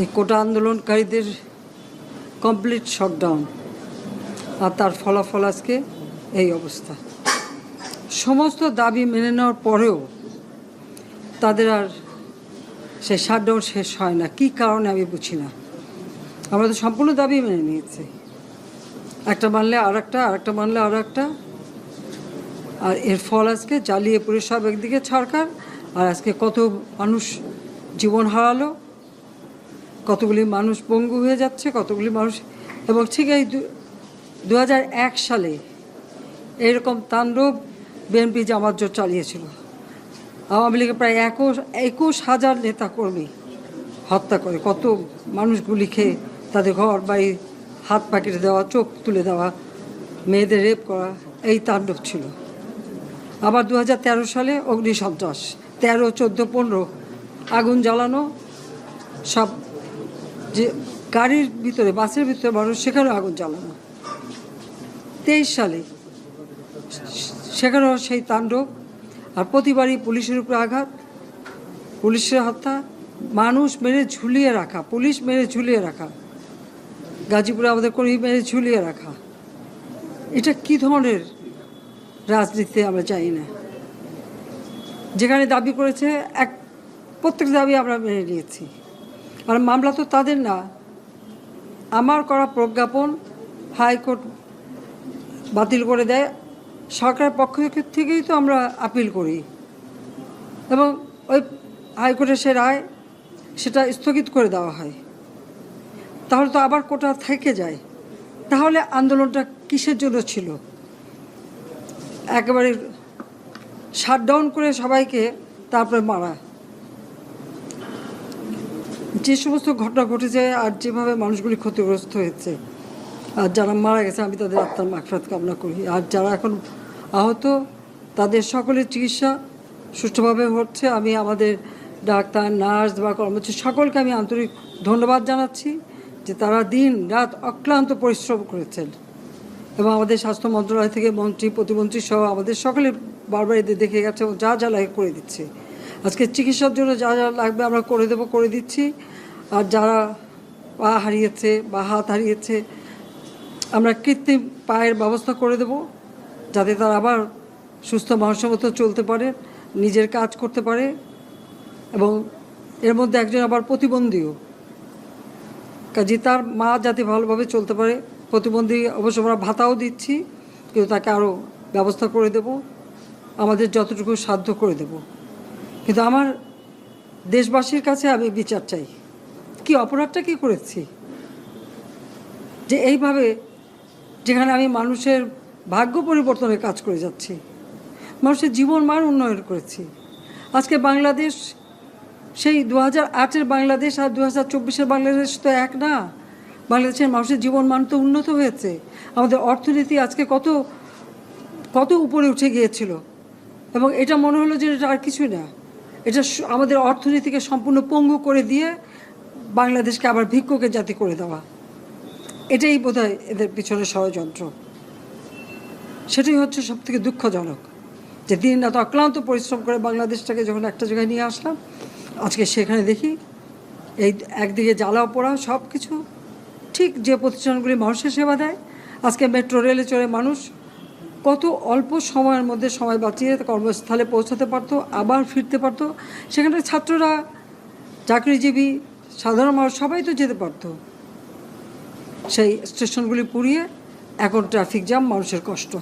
এই কোটা আন্দোলনকারীদের complete shutdown, আর তার ফলাফল আজকে এই অবস্থা। সমস্ত দাবি মেনে নেওয়ার পরেও তাদের আর সে শাটডাউন শেষ হয় না। কী কারণে আমি বুঝি না। আমরা তো সম্পূর্ণ দাবি মেনে নিয়েছি, একটা মানলে আর একটা, আর একটা মানলে আর একটা, আর এর ফল আজকে জ্বালিয়ে পুড়ে সব একদিকে সরকার, আর আজকে কত মানুষ জীবন হারালো, কতগুলি মানুষ পঙ্গু হয়ে যাচ্ছে, কতগুলি মানুষ। এবং ঠিক এই 2001 সালে এরকম তাণ্ডব বিএনপি জামাত জোট চালিয়েছিল। আওয়ামী লীগের প্রায় 21,000 নেতাকর্মী হত্যা করে, কত মানুষ গুলি খেয়ে তাদের ঘর বাড়ি হাত পা কেটে দেওয়া, চোখ তুলে দেওয়া, মেয়েদের রেপ করা, এই তাণ্ডব ছিল। আবার 2013 সালে অগ্নিসন্ত্রাস, 13, 14, 15 আগুন জ্বালানো, সব যে গাড়ির ভিতরে, বাসের ভিতরে মানুষ, সেখানেও আগুন জ্বালানো। 23 সালে সেখানেও সেই তাণ্ডব, আর প্রতিবারই পুলিশের উপরে আঘাত, পুলিশের হত্যা, মানুষ মেরে ঝুলিয়ে রাখা, পুলিশ মেরে ঝুলিয়ে রাখা, গাজীপুরে আমাদের কর্মী মেরে ঝুলিয়ে রাখা। এটা কি ধরনের রাজনীতিতে আমরা জানি না। যেখানে দাবি করেছে প্রত্যেক দাবি আমরা মেনে নিয়েছি, আর মামলা তো তাদের না, আমার করা প্রজ্ঞাপন হাইকোর্ট বাতিল করে দেয়। সরকারের পক্ষ থেকেই তো আমরা আপিল করি, এবং ওই হাইকোর্টের সে রায় সেটা স্থগিত করে দেওয়া হয়। তাহলে তো আবার কোটা থেকে যায়। তাহলে আন্দোলনটা কিসের জন্য ছিল? একেবারে শাটডাউন করে সবাইকে তারপরে মারা। যে সমস্ত ঘটনা ঘটেছে আর যেভাবে মানুষগুলি ক্ষতিগ্রস্ত হয়েছে, আর যারা মারা গেছে আমি তাদের আত্মার মাগফিরাত কামনা করি। আর যারা এখন আহত তাদের সকলের চিকিৎসা সুষ্ঠুভাবে হচ্ছে। আমি আমাদের ডাক্তার, নার্স বা কর্মচারী সকলকে আমি আন্তরিক ধন্যবাদ জানাচ্ছি যে তারা দিন রাত অক্লান্ত পরিশ্রম করেছেন, এবং আমাদের স্বাস্থ্য মন্ত্রণালয় থেকে মন্ত্রী, প্রতিমন্ত্রী সহ আমাদের সকলে বারবার এদের দেখে গেছে এবং যা যা লাগে করে দিচ্ছে। আজকে চিকিৎসার জন্য যা যা লাগবে আমরা করে দিচ্ছি। আর যারা পা হারিয়েছে বা হাত হারিয়েছে, আমরা কৃত্রিম পায়ের ব্যবস্থা করে দেব, যাতে তারা আবার সুস্থ মানুষের মতো চলতে পারে, নিজের কাজ করতে পারে। এবং এর মধ্যে একজন আবার প্রতিবন্ধীও, কাজে তার মা যাতে ভালোভাবে চলতে পারে। প্রতিবন্ধী অবশ্য আমরা ভাতাও দিচ্ছি, কিন্তু তাকে আরও ব্যবস্থা করে দেব, আমাদের যতটুকু সাধ্য করে দেব। কিন্তু আমার দেশবাসীর কাছে আমি বিচার চাই, কি অপরাধটা কি করেছি যে এইভাবে, যেখানে আমি মানুষের ভাগ্য পরিবর্তনের কাজ করে যাচ্ছি, মানুষের জীবন মান উন্নয়ন করেছি। আজকে বাংলাদেশ সেই 2008-এর বাংলাদেশ আর 2024-এর বাংলাদেশ তো এক না। বাংলাদেশের মানুষের জীবন মান তো উন্নত হয়েছে। আমাদের অর্থনীতি আজকে কত কত উপরে উঠে গিয়েছিল, এবং এটা মনে হলো যে এটা আর কিছুই না। এটা আমাদের অর্থনীতিকে সম্পূর্ণ পঙ্গু করে দিয়ে বাংলাদেশকে আবার ভিক্ষুকের জাতি করে দেওয়া, এটাই বোধহয় এদের পিছনে ষড়যন্ত্র। সেটাই হচ্ছে সবথেকে দুঃখজনক, যে দিন রাত অক্লান্ত পরিশ্রম করে বাংলাদেশটাকে যখন একটা জায়গায় নিয়ে আসলাম, আজকে সেখানে দেখি এই একদিকে জ্বালাও পোড়া সব কিছু। ঠিক যে প্রতিষ্ঠানগুলি মানুষের সেবা দেয়, আজকে মেট্রো রেলে চড়ে মানুষ কত অল্প সময়ের মধ্যে সময় বাঁচিয়ে কর্মস্থলে পৌঁছাতে পারতো, আবার ফিরতে পারতো। সেখানে ছাত্ররা, চাকরিজীবী, সাধারণ মানুষ সবাই তো যেতে পারতো। সেই স্টেশনগুলি পুড়িয়ে এখন ট্রাফিক জ্যাম, মানুষের কষ্ট।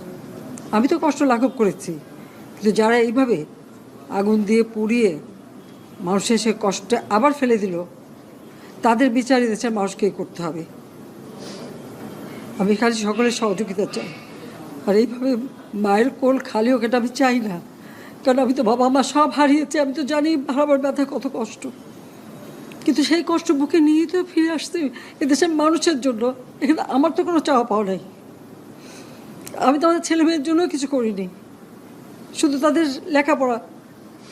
আমি তো কষ্ট লাঘব করেছি, কিন্তু যারা এইভাবে আগুন দিয়ে পুড়িয়ে মানুষের সে কষ্টে আবার ফেলে দিল, তাদের বিচার দেশের মানুষকেই করতে হবে। আমি খালি সকলের সহযোগিতা চাই। আর এইভাবে মায়ের কোল খালি হোক, এটা আমি চাই না। কারণ আমি তো বাবা মা সব হারিয়েছি, আমি তো জানি হারাবার ব্যথা কত কষ্ট। কিন্তু সেই কষ্ট বুকে নিয়েই তো ফিরে আসতে এদেশের মানুষের জন্য। এখানে আমার তো কোনো চাওয়া পাওয়া নাই। আমি তো আমাদের ছেলে মেয়ের জন্য কিছু করিনি, শুধু তাদের লেখাপড়া,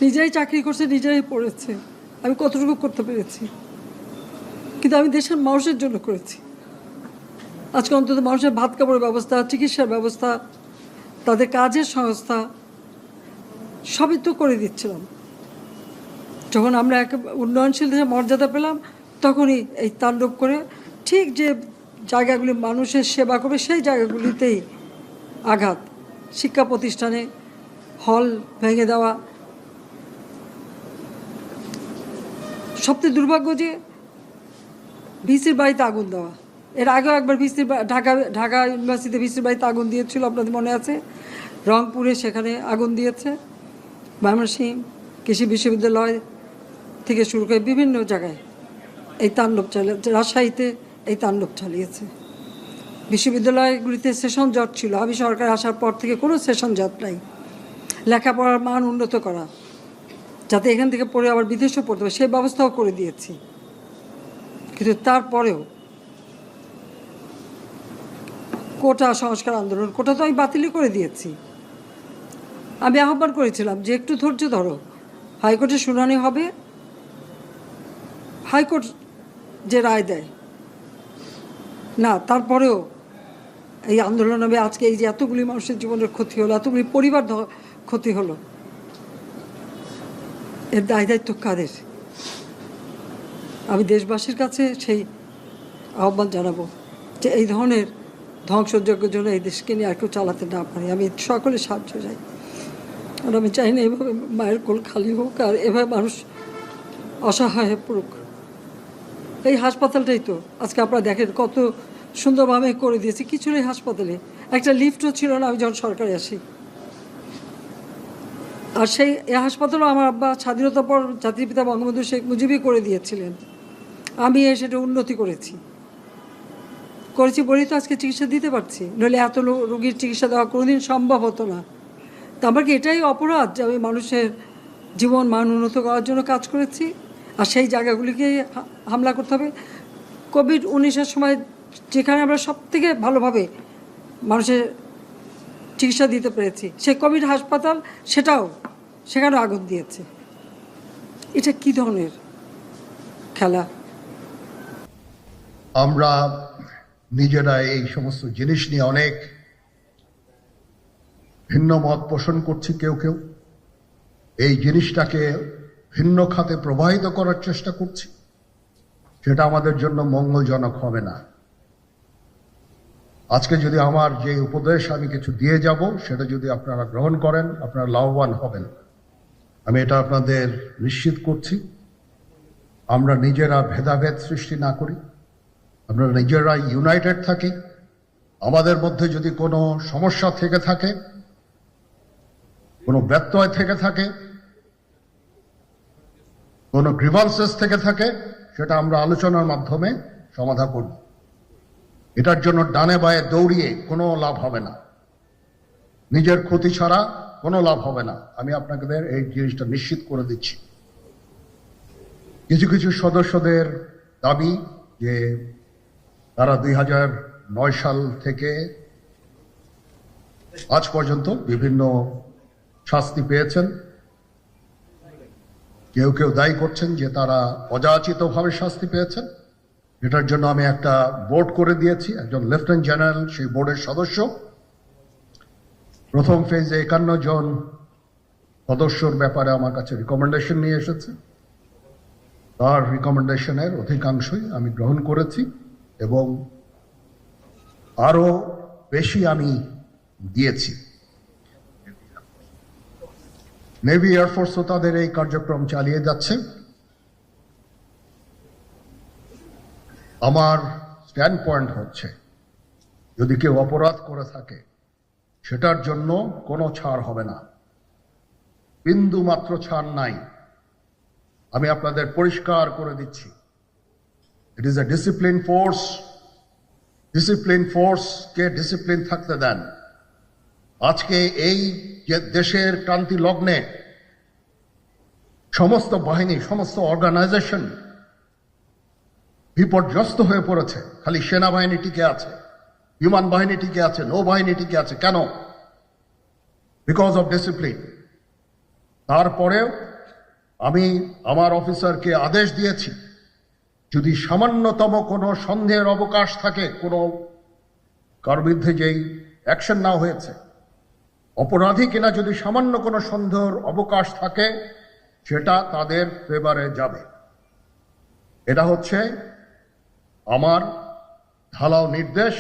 নিজেরাই চাকরি করছে, নিজেরাই পড়েছে। আমি কতটুকু করতে পেরেছি, কিন্তু আমি দেশের মানুষের জন্য করেছি। আজকে অন্তত মানুষের ভাত কাপড়ের ব্যবস্থা, চিকিৎসার ব্যবস্থা, তাদের কাজের সংস্থা সবই তো করে দিচ্ছিলাম। যখন আমরা এক উন্নয়নশীল দেশের মর্যাদা পেলাম, তখনই এই তাণ্ডব করে ঠিক যে জায়গাগুলি মানুষের সেবা করবে সেই জায়গাগুলিতেই আঘাত, শিক্ষা প্রতিষ্ঠানে হল ভেঙে দেওয়া। সবচেয়ে দুর্ভাগ্য যে ভিসির বাড়িতে আগুন দেওয়া। এর আগেও একবার ঢাকা ইউনিভার্সিটিতে ভিসির বাড়িতে আগুন দিয়েছিল, আপনাদের মনে আছে। রংপুরে সেখানে আগুন দিয়েছে, ময়মনসিংহ কৃষি বিশ্ববিদ্যালয় থেকে শুরু করে বিভিন্ন জায়গায় এই তাণ্ডব চালিয়েছে। রাজশাহীতে এই তাণ্ডব চালিয়েছে। বিশ্ববিদ্যালয়গুলিতে সেশন জট ছিল, আমি সরকার আসার পর থেকে কোনো সেশন জট নাই। লেখাপড়ার মান উন্নত করা, যাতে এখান থেকে পড়ে আবার বিদেশেও পড়তে হবে, সেই ব্যবস্থাও করে দিয়েছি। কিন্তু তারপরেও কোটা সংস্কার আন্দোলন, কোটা তো আমি বাতিলই করে দিয়েছি। আমি আহ্বান করেছিলাম যে একটু ধৈর্য ধরো, হাইকোর্টে শুনানি হবে, হাইকোর্ট যে রায় দেয় না। তারপরেও এই আন্দোলন হবে। আজকে এই যে এতগুলি মানুষের জীবনের ক্ষতি হলো, এতগুলি পরিবার ক্ষতি হলো, এর দায় দায়িত্ব কাদের? আমি দেশবাসীর কাছে সেই আহ্বান জানাবো যে এই ধরনের ধ্বংসযজ্ঞের জন্য এই দেশকে নিয়ে আর কেউ চালাতে না পারে। আমি সকলে সাহায্য চাই। আর আমি চাই না এভাবে মায়ের কোল খালি হোক আর এভাবে মানুষ অসহায় হয়ে পড়ুক। এই হাসপাতালটাই তো আজকে আপনারা দেখেন কত সুন্দরভাবে করে দিয়েছে। কিছু নেই হাসপাতালে, একটা লিফটও ছিল না আমি যখন সরকারে আসি। আর সেই হাসপাতালও আমার আব্বা স্বাধীনতার পর জাতির পিতা বঙ্গবন্ধু শেখ মুজিবই করে দিয়েছিলেন। আমি সেটা উন্নতি করেছি বলেই তো আজকে চিকিৎসা দিতে পারছি, নইলে এত রোগীর চিকিৎসা দেওয়া কোনোদিন সম্ভব হতো না। তো আমার কি এটাই অপরাধ যে আমি মানুষের জীবন মান উন্নত করার জন্য কাজ করেছি আর সেই জায়গাগুলিকে হামলা করতে হবে? কোভিড-19-এর সময় যেখানে আমরা সব থেকে ভালোভাবে মানুষের চিকিৎসা দিতে পেরেছি, সেই কোভিড হাসপাতাল সেখানে আগুন দিয়েছে। এটা কি ধরনের খেলা? আমরা নিজেরা এই সমস্ত জিনিস নিয়ে অনেক ভিন্ন মত পোষণ করছি। কেউ কেউ এই জিনিসটাকে ভিন্ন খাতে প্রবাহিত করার চেষ্টা করছি, সেটা আমাদের জন্য মঙ্গলজনক হবে না। আজকে যদি আমার যে উপদেশ আমি কিছু দিয়ে যাব সেটা যদি আপনারা গ্রহণ করেন, আপনারা লাভবান হবেন, আমি এটা আপনাদের নিশ্চিত করছি। আমরা নিজেরা ভেদাভেদ সৃষ্টি না করি, আমরা নিজেরা ইউনাইটেড থাকি। আমাদের মধ্যে যদি কোনো সমস্যা থেকে থাকে, কোনো ব্যত্যয় থেকে থাকে, কোনো গ্রিভান্সেস থেকে থাকে, সেটা আমরা আলোচনার মাধ্যমে সমাধান করব। এটার জন্য ডানে বায়ে দৌড়িয়ে কোনো লাভ হবে না, নিজের ক্ষতি ছাড়া কোনো লাভ হবে না। আমি আপনাদের এই জিনিসটা নিশ্চিত করে দিচ্ছি। কিছু কিছু সদস্যদের দাবি যে তারা 2009 সাল থেকে আজ পর্যন্ত বিভিন্ন শাস্তি পেয়েছেন। কেউ কেউ দায়ী করছেন যে তারা অযাচিতভাবে শাস্তি পেয়েছেন। এটার জন্য আমি একটা বোর্ড করে দিয়েছি, একজন লেফটেন্যান্ট জেনারেল সেই বোর্ডের সদস্য। প্রথম ফেজে 51 জন সদস্যর ব্যাপারে আমার কাছে রিকমেন্ডেশন নিয়ে এসেছে। তার রিকমেন্ডেশনের অধিকাংশই আমি গ্রহণ করেছি এবং আরো বেশি আমি দিয়েছি। নেভি এয়ারফোর্সও তাদের এই কার্যক্রম চালিয়ে যাচ্ছে। আমার স্ট্যান্ড পয়েন্ট হচ্ছে, যদি কেউ অপরাধ করে থাকে সেটার জন্য কোনো ছাড় হবে না, বিন্দু মাত্র ছাড় নাই। আমি আপনাদের পরিষ্কার করে দিচ্ছি, it is a discipline force. Discipline ফোর্সকে ডিসিপ্লিন থাকতে দেন। আজকে এই যে দেশের ক্রান্তি লগ্নে সমস্ত বাহিনী, সমস্ত অর্গানাইজেশন বিপর্যস্ত হয়ে পড়েছে। খালি সেনাবাহিনী টিকে আছে, বিমান বাহিনী টিকে আছে, নৌবাহিনী টিকে আছে। কেন? Because of discipline. তারপরেও আমি আমার অফিসারকে আদেশ দিয়েছি, যদি সামান্যতম কোনো সন্দেহের অবকাশ থাকে, কোনো কার বিরুদ্ধে যেই অ্যাকশন নেওয়া হয়েছে, অপরাধী কিনা যদি সামান্য কোনো সন্দেহের অবকাশ থাকে, সেটা তাদের ফেভারে যাবে। এটা হচ্ছে আমার ঢালাও নির্দেশ।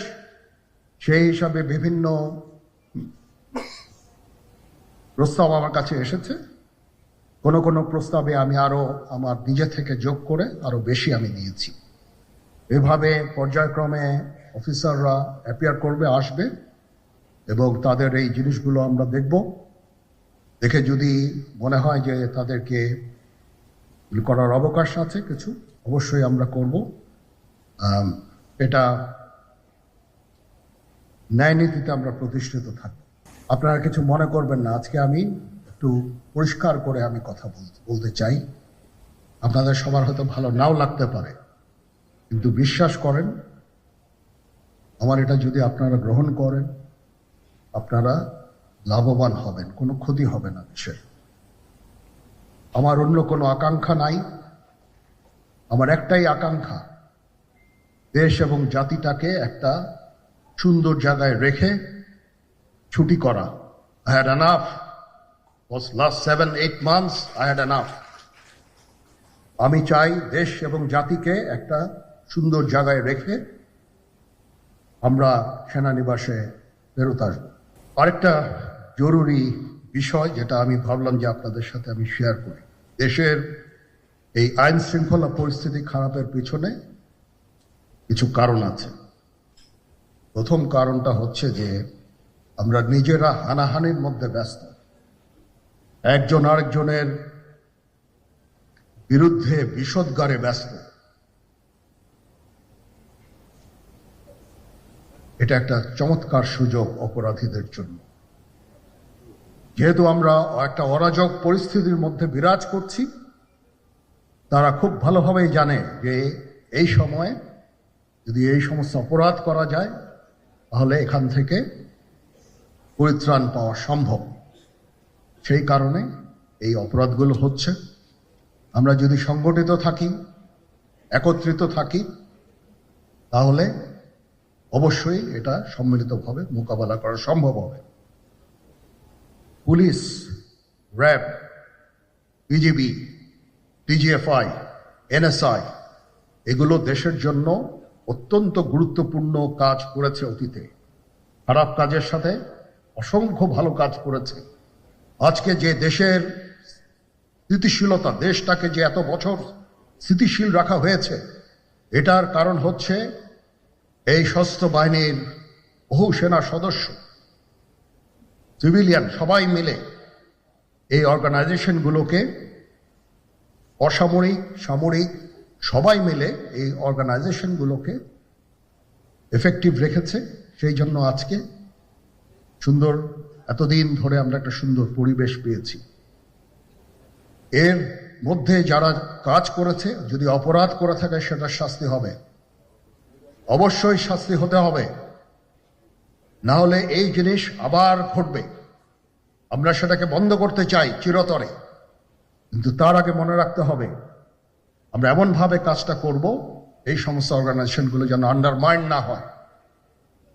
সেই হিসাবে বিভিন্ন প্রস্তাব আমার কাছে এসেছে। কোনো কোনো প্রস্তাবে আমি আরো আমার নিজে থেকে যোগ করে আরো বেশি আমি নিয়েছি। এভাবে পর্যায়ক্রমে অফিসাররা অ্যাপিয়ার করবে, আসবে, এবং তাদের এই জিনিসগুলো আমরা দেখব। দেখে যদি মনে হয় যে তাদেরকে করার অবকাশ আছে কিছু, অবশ্যই আমরা করব। এটা ন্যায় নীতিতে আমরা প্রতিষ্ঠিত থাকব। আপনারা কিছু মনে করবেন না, আজকে আমি একটু পরিষ্কার করে আমি কথা বলতে চাই। আপনাদের সবার হয়তো ভালো নাও লাগতে পারে, কিন্তু বিশ্বাস করেন, আমার এটা যদি আপনারা গ্রহণ করেন, আপনারা লাভবান হবেন, কোনো ক্ষতি হবে না দেশের। আমার অন্য কোনো আকাঙ্ক্ষা নাই। আমার একটাই আকাঙ্ক্ষা, দেশ এবং জাতিটাকে একটা সুন্দর জায়গায় রেখে ছুটি করা। I had enough. Was last 7-8 months I had enough. আমি চাই দেশ এবং জাতিকে একটা সুন্দর জায়গায় রেখে আমরা সেনানিবাসে ফেরত আসব। আরেকটা জরুরি বিষয় যেটা আমি ভাবলাম যে আপনাদের সাথে আমি শেয়ার করি। দেশের এই আইন শৃঙ্খলা পরিস্থিতি খারাপের পিছনে কিছু কারণ আছে। প্রথম কারণটা হচ্ছে যে আমরা নিজেরা হানাহানির মধ্যে ব্যস্ত, একজন আরেকজনের বিরুদ্ধে বিষোদ্গারে ব্যস্ত। এটা একটা চমৎকার সুযোগ অপরাধীদের জন্য। যেহেতু আমরা একটা অরাজক পরিস্থিতির মধ্যে বিরাজ করছি, তারা খুব ভালোভাবেই জানে যে এই সময়ে যদি এই সমস্ত অপরাধ করা যায় তাহলে এখান থেকে পরিত্রাণ পাওয়া সম্ভব। সেই কারণে এই অপরাধগুলো হচ্ছে। আমরা যদি সংগঠিত থাকি, একত্রিত থাকি, তাহলে অবশ্যই এটা সম্মিলিতভাবে মোকাবেলা করা সম্ভব হবে। Police, RAB, BGB, DGFI, NSI এগুলো দেশের জন্য অত্যন্ত গুরুত্বপূর্ণ কাজ করেছে অতীতে। খারাপ কাজের সাথে অসংখ্য ভালো কাজ করেছে। আজকে যে দেশের স্থিতিশীলতা, দেশটাকে যে এত বছর স্থিতিশীল রাখা হয়েছে, এটার কারণ হচ্ছে এই সশস্ত্র বাহিনীর বহু সেনা সদস্য, সিভিলিয়ান সবাই মিলে এই অর্গানাইজেশনগুলোকে, অসামরিক, সামরিক সবাই মিলে এই অর্গানাইজেশনগুলোকে এফেক্টিভ রেখেছে। সেই জন্য আজকে সুন্দর, এতদিন ধরে আমরা একটা সুন্দর পরিবেশ পেয়েছি। এর মধ্যে যারা কাজ করেছে, যদি অপরাধ করে থাকে সেটা শাস্তি হবে, অবশ্যই শাস্তি হতে হবে। না হলে এই জিনিস আবার ঘটবে। আমরা সেটাকে বন্ধ করতে চাই চিরতরে, কিন্তু তার আগে মনে রাখতে হবে আমরা এমনভাবে কাজটা করব এই সমস্ত অর্গানাইজেশনগুলো যেন আন্ডারমাইন না হয়।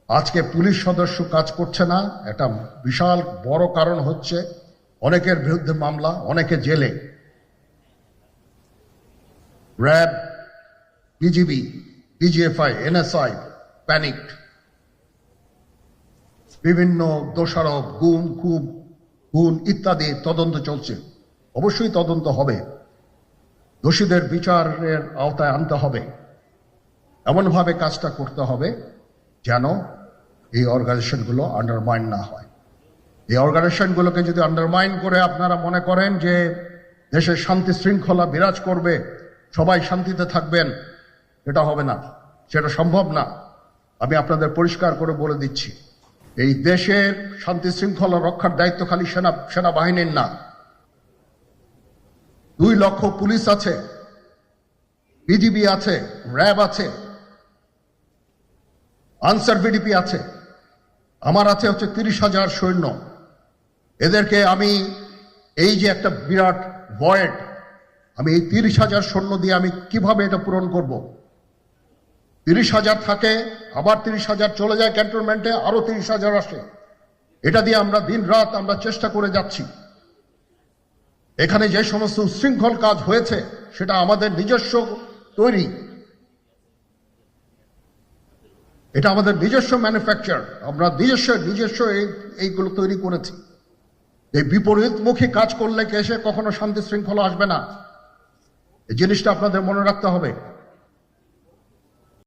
আজকে পুলিশ সদস্য কাজ করছে না, একটা বিশাল বড় কারণ হচ্ছে অনেকের বিরুদ্ধে মামলা, অনেকে জেলে। RAB, BGB, DGFI, NSI panicked. বিভিন্ন দোষারোপ, খুন ইত্যাদি তদন্ত চলছে। অবশ্যই তদন্ত হবে, দোষীদের বিচারের আওতায় আনতে হবে। এমনভাবে কাজটা করতে হবে যেন এই অর্গানাইজেশনগুলো আন্ডারমাইন না হয়। এই অর্গানাইজেশনগুলোকে যদি আন্ডারমাইন করে আপনারা মনে করেন যে দেশের শান্তি শৃঙ্খলা বিরাজ করবে, সবাই শান্তিতে থাকবেন, এটা হবে না, সেটা সম্ভব না। আমি আপনাদের পরিষ্কার করে বলে দিচ্ছি, এই দেশের শান্তি শৃঙ্খলা রক্ষার দায়িত্ব খালি সেনাবাহিনীর না। 2 লক্ষ পুলিশ আছে, বিজিবি আছে, র্যাব আছে, আনসার ভিডিপি আছে, আমার আছে হচ্ছে 30,000 সৈন্য। এদেরকে আমি এই যে একটা বিরাট ভয়েড, আমি এই 30,000 সৈন্য দিয়ে আমি কিভাবে এটা পূরণ করব? 30,000 থাকে, আবার 30,000 চলে যায় ক্যান্টনমেন্টে, আরো 30,000 আসে। এটা দিয়ে আমরা দিন রাত আমরা চেষ্টা করে যাচ্ছি। এখানে যে সমস্ত উচ্ছৃঙ্খল কাজ হয়েছে সেটা আমাদের নিজস্ব তৈরি, এটা আমাদের নিজস্ব ম্যানুফ্যাকচার, আমরা নিজস্ব এইগুলো তৈরি করেছি। এই বিপরীতমুখী কাজ করলে এসে কখনো শান্তি শৃঙ্খলা আসবে না, এই জিনিসটা আপনাদের মনে রাখতে হবে।